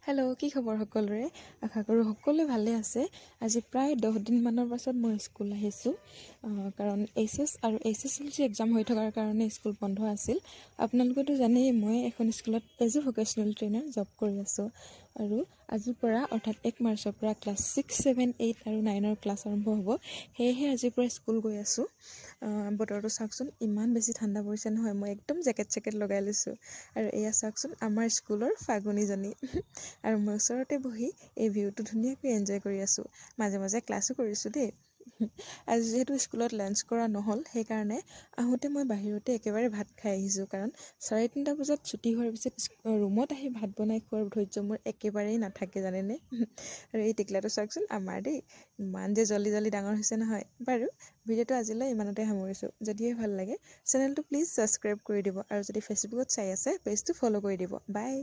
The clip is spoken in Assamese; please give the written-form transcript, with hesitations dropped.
হেল্ল' কি খবৰ সকলোৰে? আশা কৰোঁ সকলোৱে ভালে আছে। আজি প্ৰায় 10 দিনমানৰ পাছত মই স্কুল আহিছোঁ, কাৰণ HS আৰু SSLC এক্সাম হৈ থকাৰ কাৰণে স্কুল বন্ধ আছিল। আপোনালোকেতো জানেই মই এখন স্কুলত as a vocational trainer job কৰি আছোঁ। আৰু আজিৰ পৰা অৰ্থাৎ 1 মাৰ্চৰ পৰা ক্লাছ 6, 7, 8 আৰু 9ৰ ক্লাছ আৰম্ভ হ'ব। সেয়েহে আজিৰ পৰা স্কুল গৈ আছোঁ। বতৰটো চাওকচোন, ইমান বেছি ঠাণ্ডা পৰিছে নহয়, মই একদম জেকেট লগাই লৈছোঁ। আৰু এয়া চাওকচোন আমাৰ স্কুলৰ ফাগুনীজনী। আৰু মই ওচৰতে বহি এই ভিউটো ধুনীয়াকৈ এনজয় কৰি আছোঁ। মাজে মাজে ক্লাছো কৰিছোঁ দেই। আজি যিহেতু স্কুলত লাঞ্চ কৰা নহ'ল, সেইকাৰণে আহোঁতে মই বাহিৰতে একেবাৰে ভাত খাই আহিছোঁ। কাৰণ 3:30 বজাত ছুটি হোৱাৰ পিছত ৰুমত আহি ভাত বনাই খোৱাৰ ধৈৰ্য মোৰ একেবাৰেই নাথাকে জানেনে। আৰু এই টিকলাটো চাওকচোন আমাৰ দেই, ইমান যে জল্দি ডাঙৰ হৈছে নহয়। বাৰু ভিডিঅ'টো আজিলৈ ইমানতে সামৰিছোঁ। যদিহে ভাল লাগে চেনেলটো প্লিজ ছাবস্ক্ৰাইব কৰি দিব, আৰু যদি ফেচবুকত চাই আছে পেজটো ফ'ল' কৰি দিব। বাই।